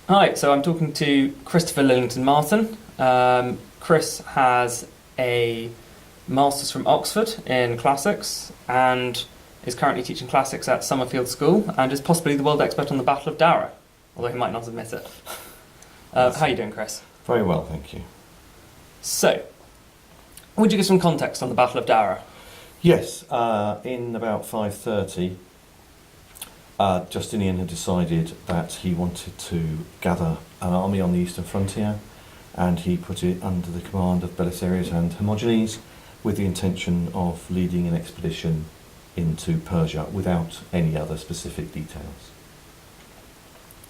Hi, so I'm talking to Christopher Lillington-Martin. Chris has a master's from Oxford in classics and is currently teaching classics at Summerfield School and is possibly the world expert on the Battle of Dara, although he might not admit it. How are you doing, Chris? Very well, thank you. So, would you give some context on the Battle of Dara? Yes, in about 530, Justinian had decided that he wanted to gather an army on the eastern frontier, and he put it under the command of Belisarius and Hermogenes with the intention of leading an expedition into Persia without any other specific details.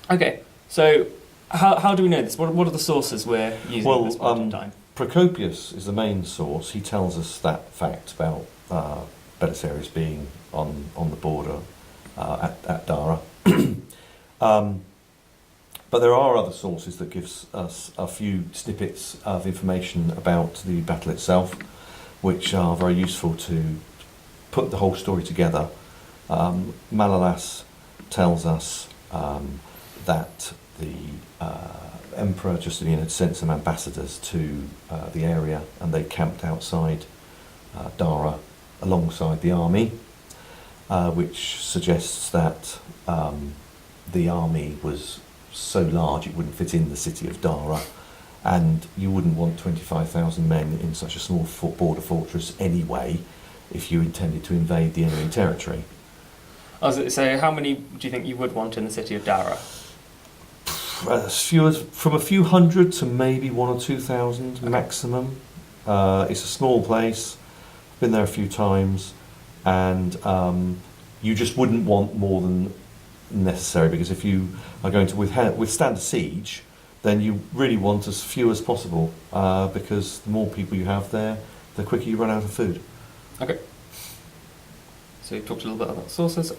Okay, so how do we know this? What are the sources we're using at this point in time? Procopius is the main source. He tells us that fact about Belisarius being on the border at Dara. But there are other sources that gives us a few snippets of information about the battle itself, which are very useful to put the whole story together. Malalas tells us that the Emperor Justinian had sent some ambassadors to the area, and they camped outside Dara alongside the army, which suggests that the army was so large it wouldn't fit in the city of Dara, and you wouldn't want 25,000 men in such a small border fortress anyway if you intended to invade the enemy territory. So how many do you think you would want in the city of Dara? From a few hundred to maybe 1,000 or 2,000 maximum. It's a small place, been there a few times, and you just wouldn't want more than necessary, because if you are going to withstand a siege, then you really want as few as possible, because the more people you have there, the quicker you run out of food. Okay. So you've talked a little bit about sources.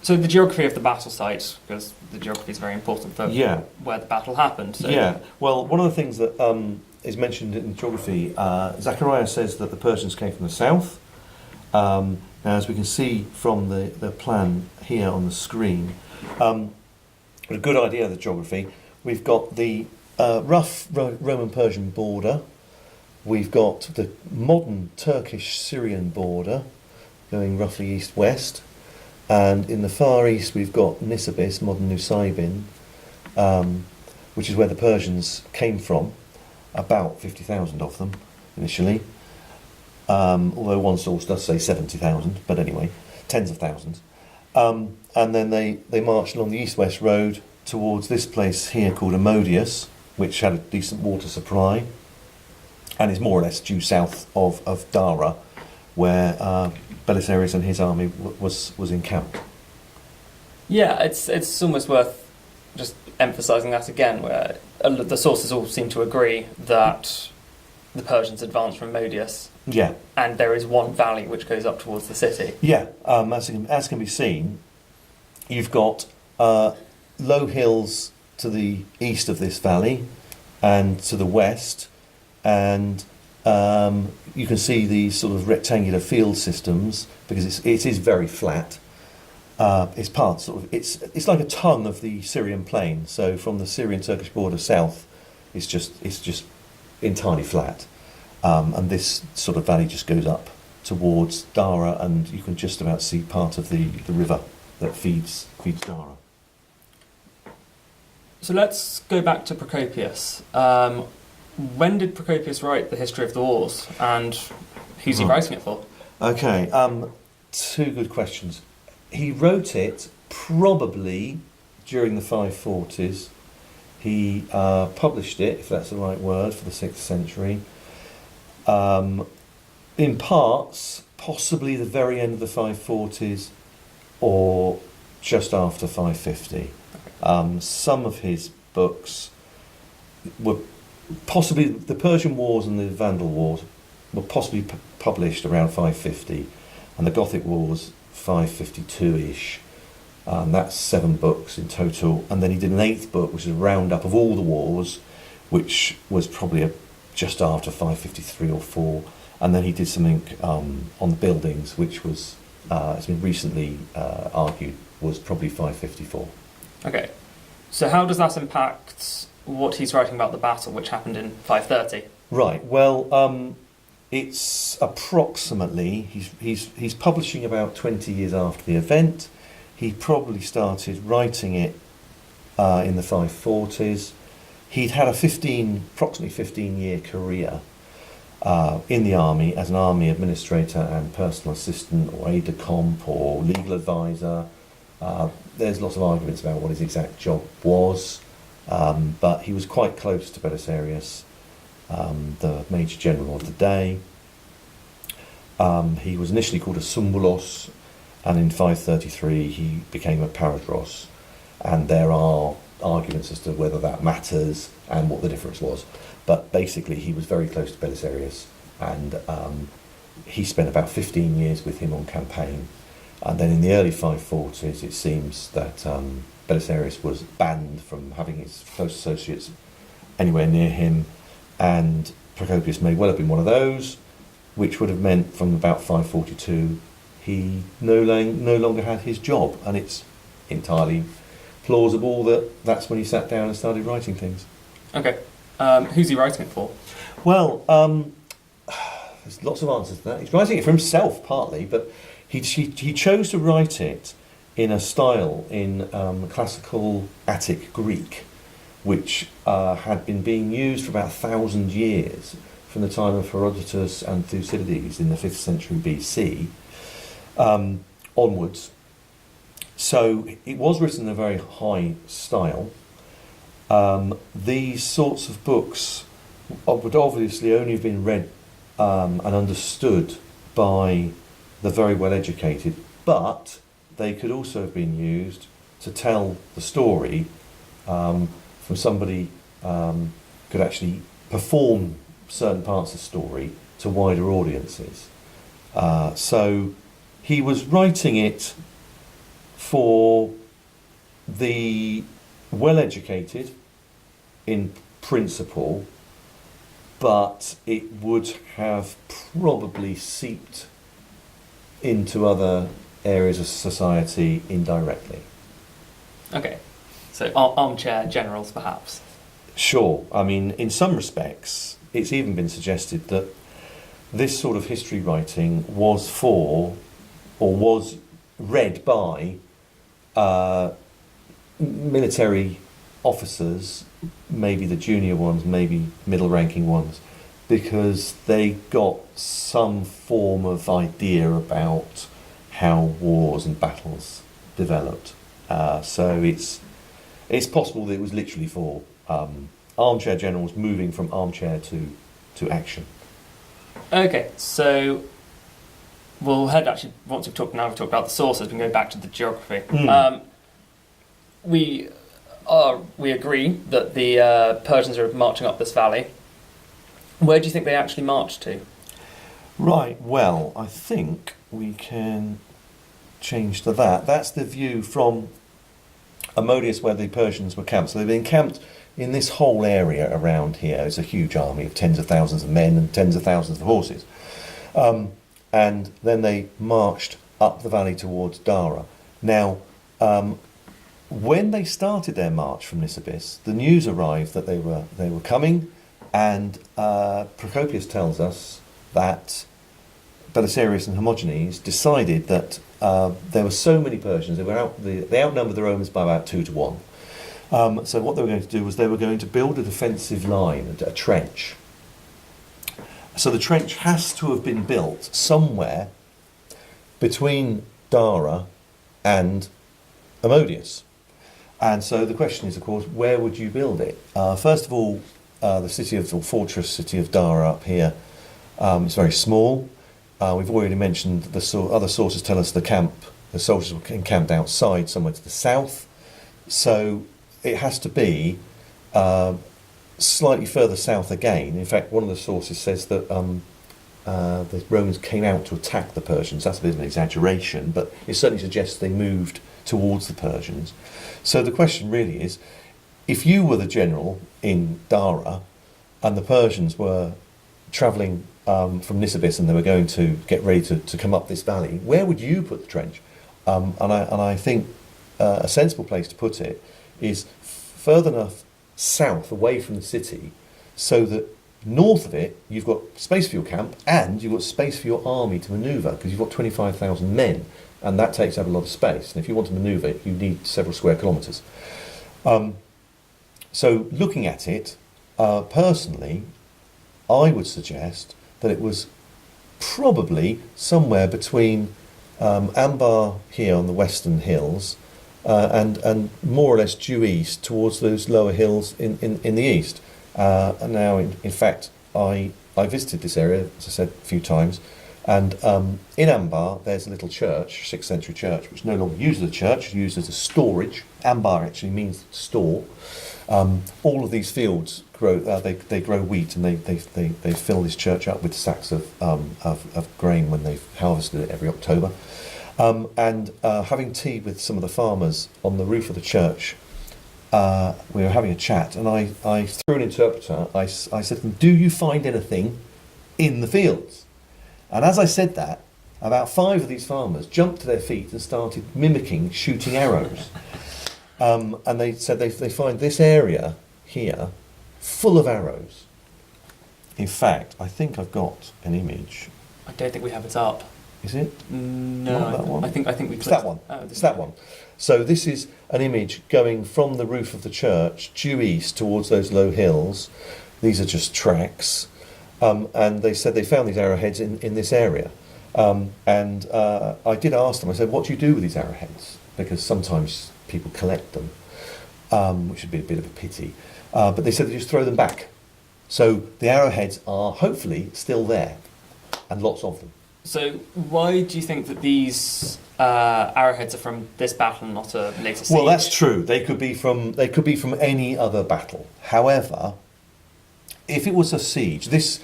So the geography of the battle site, because the geography is very important for where the battle happened. So. Yeah, well, one of the things that is mentioned in geography, Zachariah says that the Persians came from the south. Now, as we can see from the plan here on the screen, a good idea of the geography. We've got the rough Roman-Persian border. We've got the modern Turkish-Syrian border going roughly east-west. And in the far east, we've got Nisibis, modern Nusaybin, which is where the Persians came from, about 50,000 of them initially. Although one source does say 70,000, but anyway, tens of thousands. And then they marched along the east-west road towards this place here called Amodius, which had a decent water supply, and is more or less due south of Dara, where Belisarius and his army was encamped. Yeah, it's almost worth just emphasising that again, where the sources all seem to agree that the Persians advanced from Modius. Yeah. And there is one valley which goes up towards the city. Yeah, as can be seen, you've got low hills to the east of this valley and to the west, and you can see these sort of rectangular field systems, because it is very flat. It's like a tongue of the Syrian plain. So from the Syrian-Turkish border south, it's just entirely flat, and this sort of valley just goes up towards Dara, and you can just about see part of the river that feeds Dara. So let's go back to Procopius. When did Procopius write the history of the wars, and who's he writing it for? Okay, two good questions. He wrote it probably during the 540s. He published it, if that's the right word, for the 6th century. In parts, possibly the very end of the 540s or just after 550. Some of his books were possibly, the Persian Wars and the Vandal Wars were possibly published around 550, and the Gothic Wars 552-ish. That's 7 books in total, and then he did an 8th book, which is a roundup of all the wars, which was probably just after 553 or 4, and then he did something on the buildings, which was, it's been recently argued, was probably 554. Okay, So how does that impact what he's writing about the battle, which happened in 530? Right. Well, it's approximately he's publishing about 20 years after the event. He probably started writing it in the 540s. He'd had approximately 15-year career in the army as an army administrator and personal assistant or aide-de-camp or legal advisor. There's lots of arguments about what his exact job was, but he was quite close to Belisarius, the major general of the day. He was initially called a Sumbulos, and in 533 he became a Paradros, and there are arguments as to whether that matters and what the difference was. But basically he was very close to Belisarius, and he spent about 15 years with him on campaign. And then in the early 540s, it seems that Belisarius was banned from having his close associates anywhere near him, and Procopius may well have been one of those, which would have meant from about 542 he no longer had his job, and it's entirely plausible that that's when he sat down and started writing things. Okay. Who's he writing it for? Well, there's lots of answers to that. He's writing it for himself partly, but he chose to write it in a style in classical Attic Greek, which had been being used for about 1,000 years, from the time of Herodotus and Thucydides in the 5th century BC onwards. So it was written in a very high style. These sorts of books would obviously only have been read and understood by the very well educated, but they could also have been used to tell the story from somebody could actually perform certain parts of the story to wider audiences. So he was writing it for the well-educated in principle, but it would have probably seeped into other areas of society indirectly. Okay, so armchair generals, perhaps. Sure. I mean, in some respects, it's even been suggested that this sort of history writing was for, or was read by, military officers, maybe the junior ones, maybe middle-ranking ones, because they got some form of idea about how wars and battles developed. So it's possible that it was literally for armchair generals moving from armchair to action. Okay, so we'll head actually, once we've talked about the sources, we can go back to the geography. We agree that the Persians are marching up this valley. Where do you think they actually marched to? Right, well, I think we can change to that. That's the view from Amodius where the Persians were camped. So they've been camped in this whole area around here. It's a huge army of tens of thousands of men and tens of thousands of horses. And then they marched up the valley towards Dara. Now, when they started their march from Nisibis, the news arrived that they were coming, and Procopius tells us that Belisarius and Hermogenes decided that there were so many Persians, they outnumbered the Romans by about 2 to 1. So what they were going to do was they were going to build a defensive line, a trench. So the trench has to have been built somewhere between Dara and Amodius. And so the question is, of course, where would you build it? First of all, the fortress city of Dara up here is very small. We've already mentioned other sources tell us the soldiers were encamped outside, somewhere to the south. So it has to be slightly further south again. In fact, one of the sources says that the Romans came out to attack the Persians. That's a bit of an exaggeration, but it certainly suggests they moved towards the Persians. So the question really is, if you were the general in Dara and the Persians were travelling from Nisibis and they were going to get ready to come up this valley, where would you put the trench? And I think a sensible place to put it is further enough south away from the city so that north of it you've got space for your camp and you've got space for your army to manoeuvre, because you've got 25,000 men and that takes up a lot of space, and if you want to manoeuvre you need several square kilometres. So looking at it, personally, I would suggest that it was probably somewhere between Ambar here on the western hills and more or less due east towards those lower hills in the east. And now, in fact, I visited this area, as I said, a few times, and in Ambar there's a little church, 6th century church, which no longer used as a church, it's used as a storage. Ambar actually means store. All of these fields grow. They grow wheat, and they fill this church up with sacks of grain when they've harvested it every October. And having tea with some of the farmers on the roof of the church, we were having a chat, and I through an interpreter, I said to them, "Do you find anything in the fields?" And as I said that, about 5 of these farmers jumped to their feet and started mimicking shooting arrows. And they said they find this area here full of arrows. In fact, I think I've got an image. I don't think we have it up. Is it? No, Not that one? I think we. It's that one. It's that one. So this is an image going from the roof of the church due east towards those low hills. These are just tracks. And they said they found these arrowheads in this area. And I did ask them, I said, "What do you do with these arrowheads?" Because sometimes people collect them, which would be a bit of a pity. But they said they just throw them back. So the arrowheads are hopefully still there, and lots of them. So why do you think that these arrowheads are from this battle and not a later siege? Well, that's true. They could be from any other battle. However, if it was a siege, this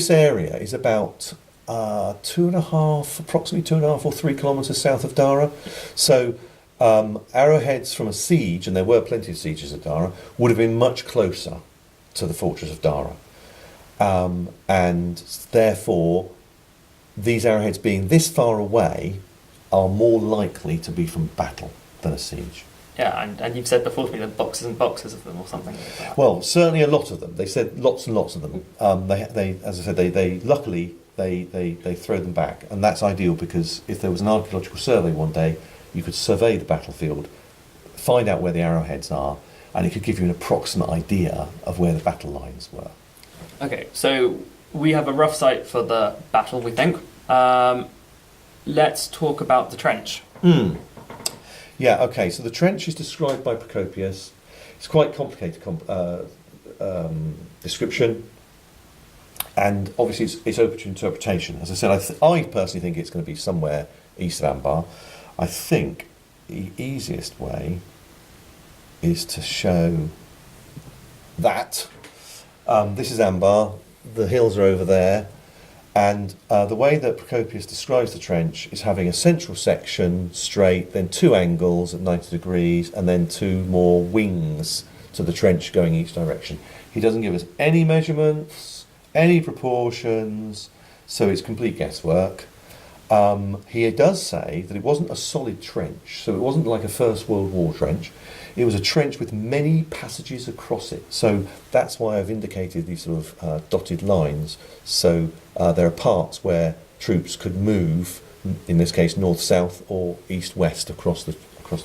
area is about approximately 2.5 or 3 kilometres south of Dara. So arrowheads from a siege, and there were plenty of sieges at Dara, would have been much closer to the fortress of Dara. And therefore, these arrowheads being this far away are more likely to be from battle than a siege. Yeah, and you've said before to me that boxes and boxes of them or something like that. Well, certainly a lot of them. They said lots and lots of them. They as I said, they luckily they throw them back, and that's ideal because if there was an archaeological survey one day, you could survey the battlefield, find out where the arrowheads are, and it could give you an approximate idea of where the battle lines were. Okay, so we have a rough site for the battle, we think. Let's talk about the trench. Yeah, okay, so the trench is described by Procopius. It's quite complicated description, and obviously it's open to interpretation. As I said, I personally think it's going to be somewhere east of Ambar. I think the easiest way is to show that. This is Ambar, the hills are over there, and the way that Procopius describes the trench is having a central section straight, then 2 angles at 90 degrees, and then 2 more wings to the trench going each direction. He doesn't give us any measurements, any proportions, so it's complete guesswork. He does say that it wasn't a solid trench, so it wasn't like a First World War trench. It was a trench with many passages across it. So that's why I've indicated these sort of dotted lines. So there are parts where troops could move, in this case north-south or east-west across the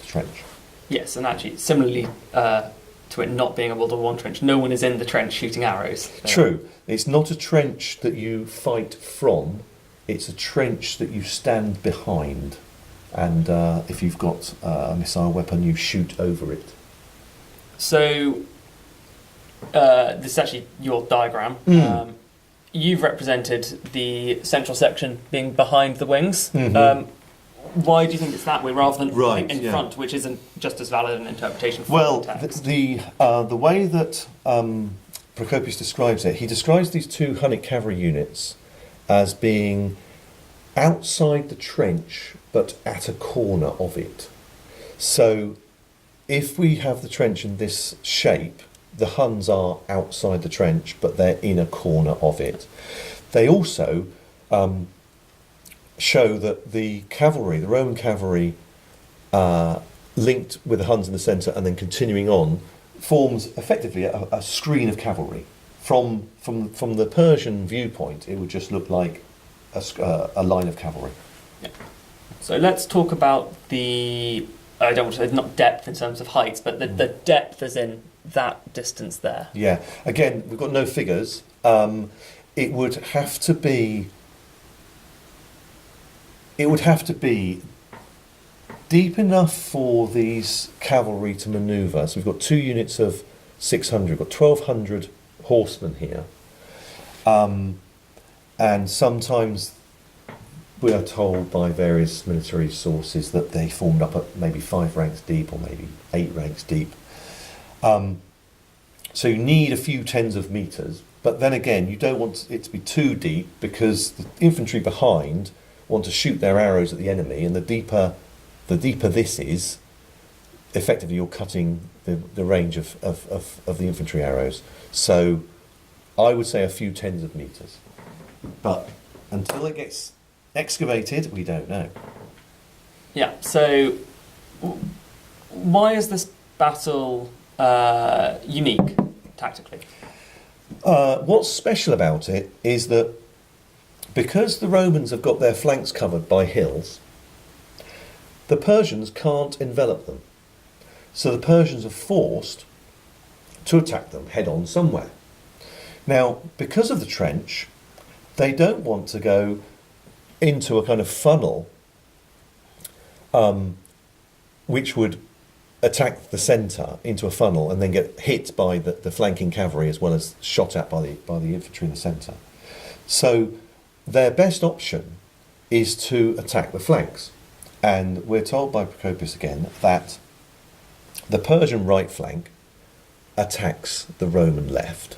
trench. Yes, and actually, similarly to it not being a World War One trench, no one is in the trench shooting arrows. So. True. It's not a trench that you fight from. It's a trench that you stand behind. And if you've got a missile weapon, you shoot over it. So, this is actually your diagram. You've represented the central section being behind the wings. Mm-hmm. Why do you think it's that way rather than in yeah. front, which isn't just as valid an interpretation for the text? The way that Procopius describes it, he describes these 2 Hunnic cavalry units as being outside the trench but at a corner of it. So if we have the trench in this shape, the Huns are outside the trench but they're in a corner of it. They also show that the Roman cavalry linked with the Huns in the centre and then continuing on forms effectively a screen of cavalry. From the Persian viewpoint, it would just look like a line of cavalry. Yeah. So let's talk about the, I don't want to say not depth in terms of heights, but the depth as in that distance there. Yeah. Again, we've got no figures. It would have to be deep enough for these cavalry to manoeuvre. So we've got 2 units of 600. We've got 1,200 horsemen here. And sometimes we are told by various military sources that they formed up at maybe 5 ranks deep or maybe 8 ranks deep. So you need a few tens of metres, but then again, you don't want it to be too deep because the infantry behind want to shoot their arrows at the enemy, and the deeper this is, effectively you're cutting the range of the infantry arrows. So I would say a few tens of metres. But until it gets excavated, we don't know. Yeah, so why is this battle unique, tactically? What's special about it is that because the Romans have got their flanks covered by hills, the Persians can't envelop them. So the Persians are forced to attack them head-on somewhere. Now, because of the trench, they don't want to go into a kind of funnel which would attack the centre into a funnel and then get hit by the flanking cavalry as well as shot at by the infantry in the centre. So their best option is to attack the flanks. And we're told by Procopius again that the Persian right flank attacks the Roman left.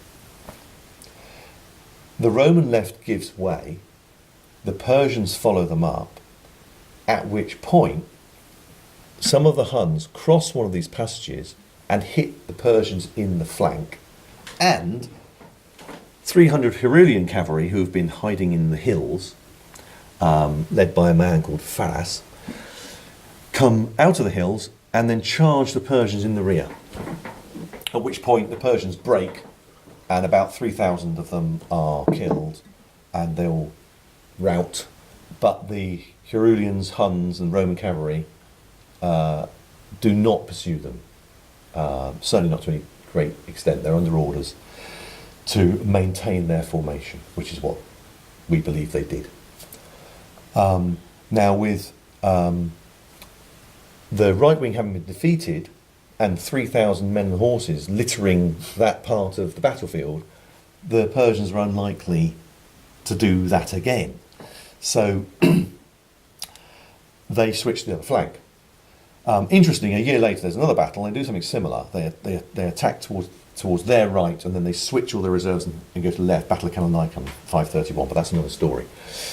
The Roman left gives way, the Persians follow them up, at which point some of the Huns cross one of these passages and hit the Persians in the flank, and 300 Herulian cavalry who have been hiding in the hills, led by a man called Faras, come out of the hills and then charge the Persians in the rear, at which point the Persians break and about 3,000 of them are killed and they all rout, but the Herulians, Huns and Roman cavalry do not pursue them, certainly not to any great extent. They're under orders to maintain their formation, which is what we believe they did. Now with the right wing having been defeated and 3,000 men and horses littering that part of the battlefield, the Persians were unlikely to do that again. So they switched to the other flank. Interestingly, a year later there's another battle, they do something similar. They attack towards their right and then they switch all their reserves and go to the left. Battle of Cananicum, 531, but that's another story.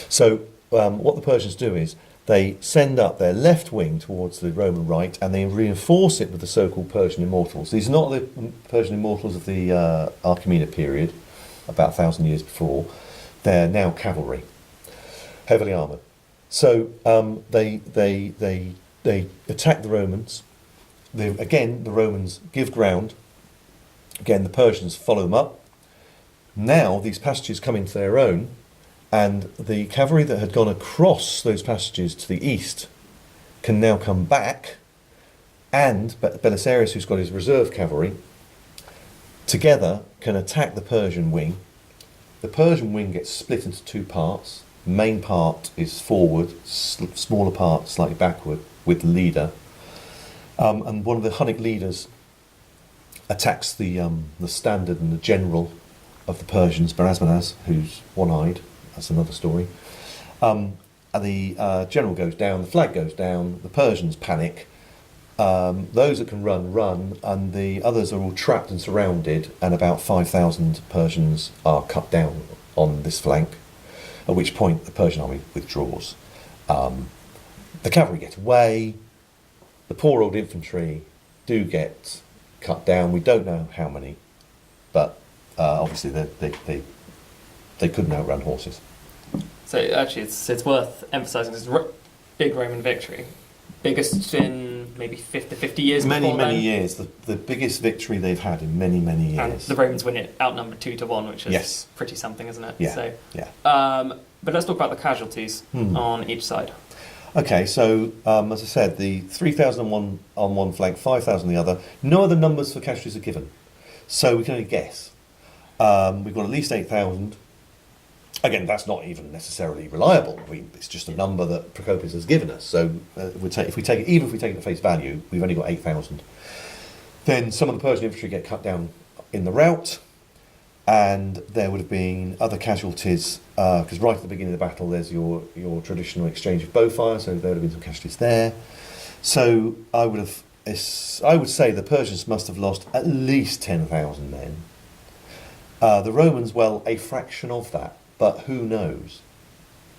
So what the Persians do is they send up their left wing towards the Roman right and they reinforce it with the so-called Persian immortals. These are not the Persian immortals of the Achaemenid period, about 1,000 years before. They're now cavalry, heavily armoured. So they attack the Romans. Again, the Romans give ground. Again, the Persians follow them up. Now these passages come into their own, and the cavalry that had gone across those passages to the east can now come back, and Belisarius, who's got his reserve cavalry, together can attack the Persian wing. The Persian wing gets split into 2 parts. The main part is forward, smaller part slightly backward, with the leader. And one of the Hunnic leaders attacks the standard and the general of the Persians, Barasmanas, who's one-eyed. That's another story. And the general goes down, the flag goes down, the Persians panic. Those that can run, and the others are all trapped and surrounded, and about 5,000 Persians are cut down on this flank, at which point the Persian army withdraws. The cavalry get away, the poor old infantry do get cut down. We don't know how many, but obviously they couldn't outrun horses. So actually it's worth emphasising this big Roman victory. Biggest in maybe 50 years Many before then. years. The biggest victory they've had in many years. And the Romans win it outnumbered 2-1, which is Yes. pretty something, isn't it? Yeah. So, Yeah. but let's talk about the casualties on each side. Okay, so as I said, the 3,000 on one flank, 5,000 on the other. No other numbers for casualties are given, so we can only guess. We've got at least 8,000. Again, that's not even necessarily reliable. It's just a number that Procopius has given us. So if we take it at face value, we've only got 8,000. Then some of the Persian infantry get cut down in the rout, and there would have been other casualties, because right at the beginning of the battle there's your traditional exchange of bowfire, so there would have been some casualties there. So I would say the Persians must have lost at least 10,000 men. The Romans, well, a fraction of that, but who knows?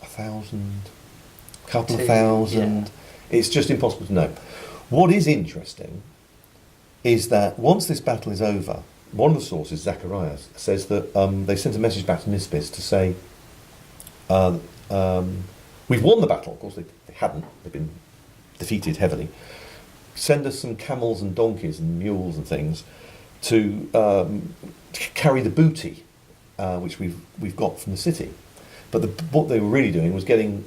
1,000, couple of thousand. Yeah. It's just impossible to know. What is interesting is that once this battle is over, one of the sources, Zacharias, says that they sent a message back to Nispis to say, we've won the battle. Of course, they hadn't. They've been defeated heavily. Send us some camels and donkeys and mules and things to carry the booty, which we've got from the city. But what they were really doing was getting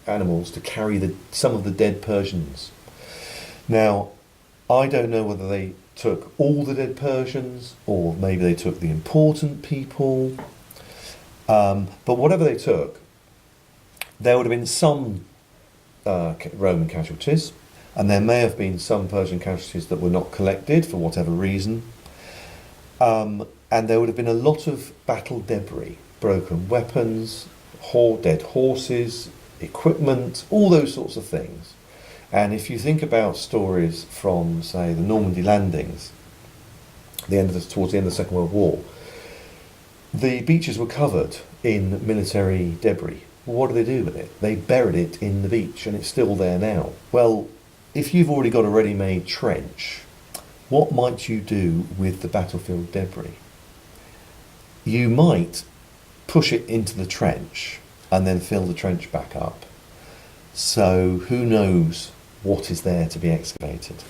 animals to carry some of the dead Persians. Now, I don't know whether they took all the dead Persians, or maybe they took the important people. But whatever they took, there would have been some Roman casualties, and there may have been some Persian casualties that were not collected for whatever reason. And there would have been a lot of battle debris, broken weapons, dead horses, equipment, all those sorts of things. And if you think about stories from, say, the Normandy landings, towards the end of the Second World War, the beaches were covered in military debris. Well, what do they do with it? They buried it in the beach, and it's still there now. Well, if you've already got a ready-made trench, what might you do with the battlefield debris? You might push it into the trench and then fill the trench back up. So who knows what is there to be excavated?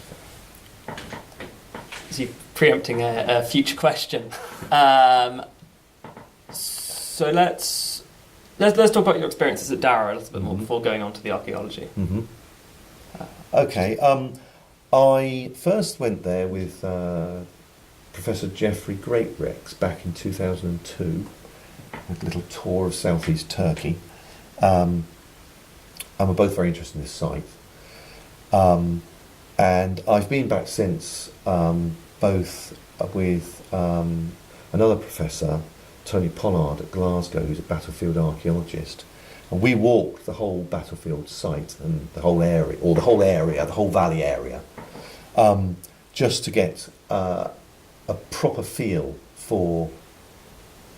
So you're preempting a future question. So let's talk about your experiences at Dara a little bit more before going on to the archaeology. Mm-hmm. Okay. I first went there with Professor Geoffrey Greatrex back in 2002, with a little tour of southeast Turkey. And we're both very interested in this site. And I've been back since, both with another professor, Tony Pollard at Glasgow, who's a battlefield archaeologist. And we walked the whole battlefield site and the whole valley area, just to get a proper feel for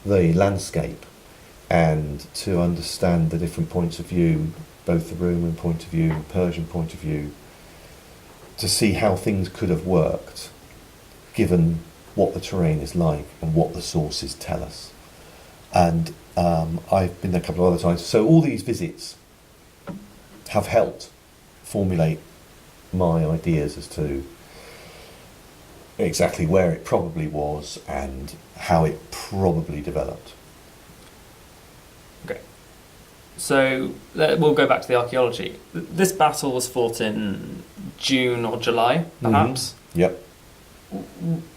the landscape and to understand the different points of view, both the Roman point of view and Persian point of view, to see how things could have worked given what the terrain is like and what the sources tell us. And I've been there a couple of other times. So all these visits have helped formulate my ideas as to exactly where it probably was and how it probably developed. Okay. So we'll go back to the archaeology. This battle was fought in June or July, perhaps? Mm-hmm. Yep.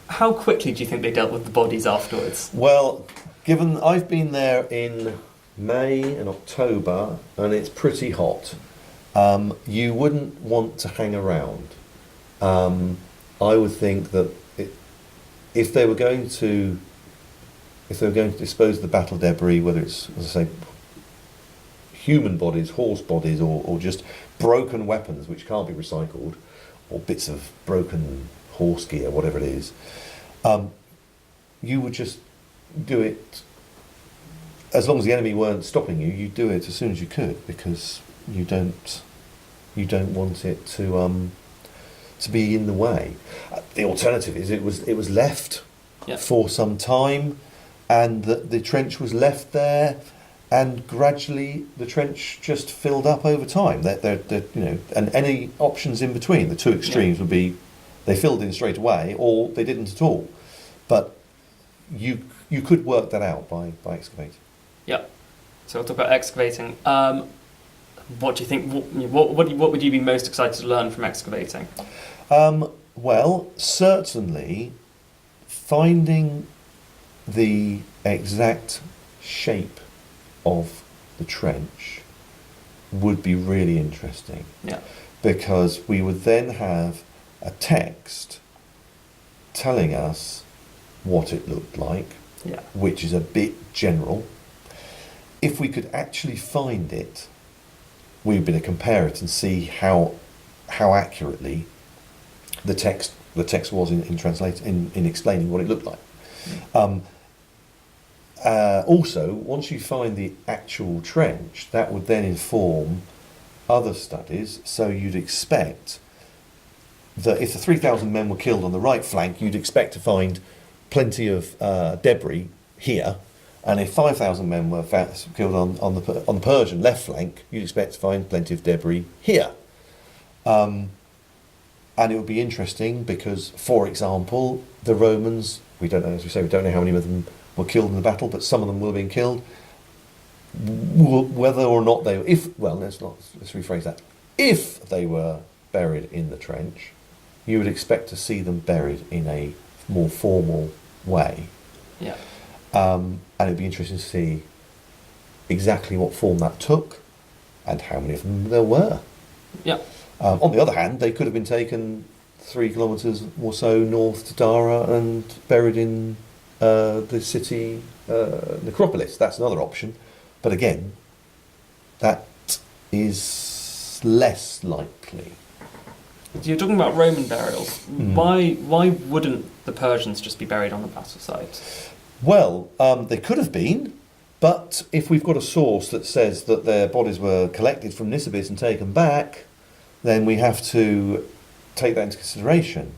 How quickly do you think they dealt with the bodies afterwards? Well, given I've been there in May and October and it's pretty hot, you wouldn't want to hang around. I would think that if they were going to dispose of the battle debris, whether it's, as I say, human bodies, horse bodies, or just broken weapons which can't be recycled, or bits of broken horse gear, whatever it is, you would just do it. As long as the enemy weren't stopping you, you'd do it as soon as you could, because you don't want it to be in the way. The alternative is it was left for some time, and the trench was left there, and gradually the trench just filled up over time. And any options in between, the two extremes would be they filled in straight away or they didn't at all. But you could work that out by excavating. Yeah. So we'll talk about excavating. What do you think? What would you be most excited to learn from excavating? Well, certainly finding the exact shape of the trench would be really interesting. Yeah. Because we would then have a text telling us what it looked like, Yeah. which is a bit general. If we could actually find it, we'd be able to compare it and see how accurately the text was in explaining what it looked like. Also, once you find the actual trench, that would then inform other studies. So you'd expect that if the 3,000 men were killed on the right flank, you'd expect to find plenty of debris here. And if 5,000 men were killed on the Persian left flank, you'd expect to find plenty of debris here. And it would be interesting because, for example, the Romans, we don't know, as we say, we don't know how many of them were killed in the battle, but some of them will have been killed. Whether or not they, let's rephrase that. If they were buried in the trench, you would expect to see them buried in a more formal way. Yeah. And it'd be interesting to see exactly what form that took and how many of them there were. Yeah. On the other hand, they could have been taken 3 kilometres or so north to Dara and buried in the city necropolis. That's another option. But again, that is less likely. You're talking about Roman burials. Why wouldn't the Persians just be buried on the battle site? Well, they could have been, but if we've got a source that says that their bodies were collected from Nisibis and taken back, then we have to take that into consideration.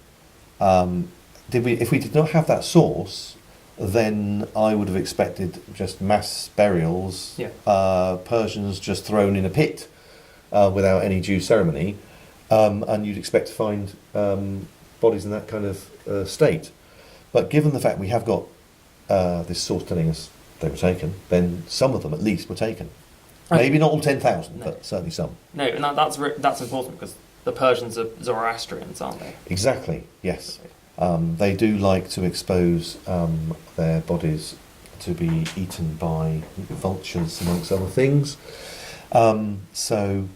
If we did not have that source, then I would have expected just mass burials, Persians just thrown in a pit without any due ceremony, and you'd expect to find bodies in that kind of state. But given the fact we have got this source telling us they were taken, then some of them at least were taken. Maybe not all 10,000, but certainly some. No, and that's important because the Persians are Zoroastrians, aren't they? Exactly, yes. They do like to expose their bodies to be eaten by vultures, amongst other things. So,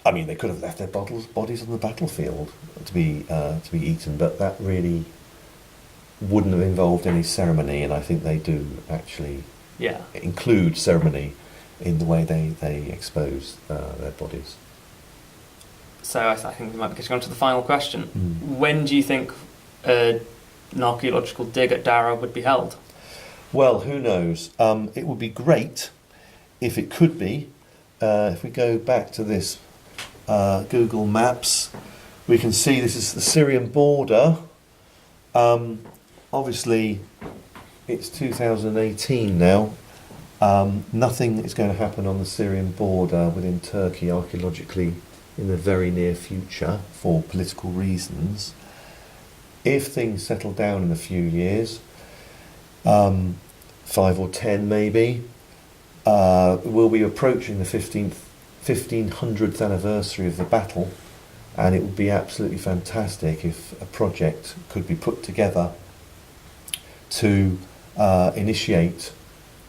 I mean, they could have left their bodies on the battlefield to be eaten, but that really wouldn't have involved any ceremony, and I think they do actually include ceremony in the way they expose their bodies. So I think we might be getting on to the final question. When do you think an archaeological dig at Dara would be held? Well, who knows? It would be great if it could be. If we go back to this Google Maps, we can see this is the Syrian border. Obviously, it's 2018 now. Nothing is going to happen on the Syrian border within Turkey archaeologically in the very near future for political reasons. If things settle down in a few years, 5 or 10 maybe, we'll be approaching the 1500th anniversary of the battle, and it would be absolutely fantastic if a project could be put together to initiate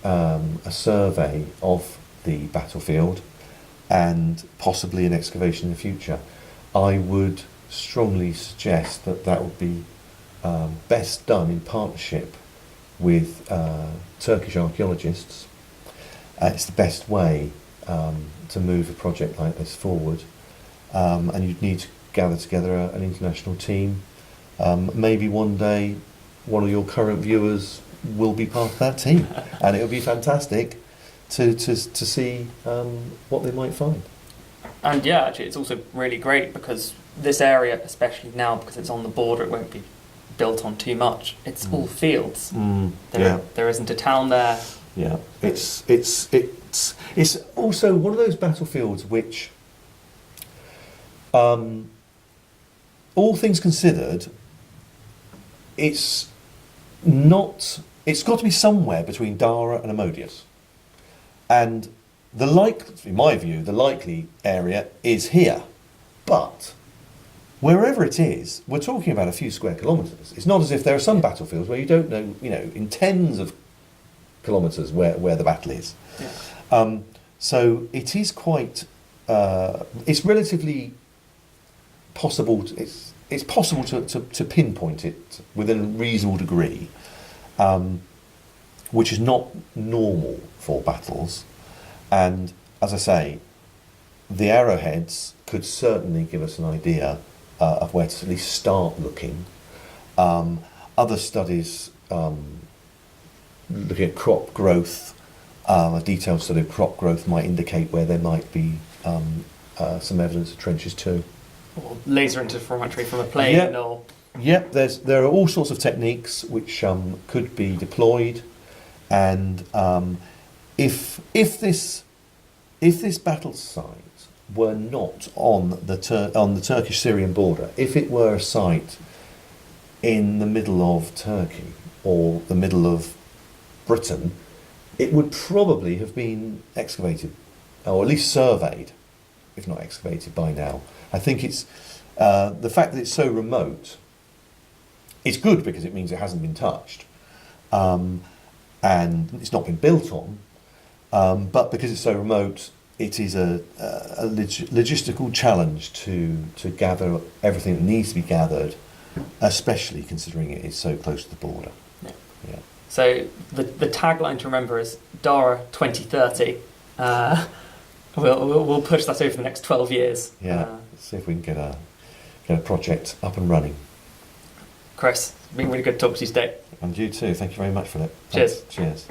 a survey of the battlefield and possibly an excavation in the future. I would strongly suggest that would be best done in partnership with Turkish archaeologists. It's the best way to move a project like this forward, and you'd need to gather together an international team. Maybe one day one of your current viewers will be part of that team, and it would be fantastic to see what they might find. And yeah, actually it's also really great because this area, especially now because it's on the border, it won't be built on too much. It's all fields. There isn't a town there. Yeah, it's also one of those battlefields which, all things considered, it's not. It's got to be somewhere between Dara and Amodius, and in my view, the likely area is here, but wherever it is, we're talking about a few square kilometres. It's not as if there are some battlefields where you don't know, in tens of kilometres where the battle is. Yeah. So it is quite. It's relatively possible. It's possible to pinpoint it within a reasonable degree, which is not normal for battles. And as I say, the arrowheads could certainly give us an idea of where to at least start looking. Other studies looking at crop growth, a detailed study of crop growth might indicate where there might be some evidence of trenches too. Or laser interferometry from a plane, or... Yep, there are all sorts of techniques which could be deployed, and if this battle site were not on the Turkish-Syrian border, if it were a site in the middle of Turkey or the middle of Britain, it would probably have been excavated, or at least surveyed, if not excavated by now. I think it's the fact that it's so remote. It's good because it means it hasn't been touched, and it's not been built on. But because it's so remote, it is a logistical challenge to gather everything that needs to be gathered, especially considering it is so close to the border. Yeah. Yeah. So the tagline to remember is Dara 2030. We'll push that over the next 12 years. Yeah. Let's see if we can get a project up and running. Chris, it's been really good to talk to you today. And you too. Thank you very much for that. Cheers. Cheers.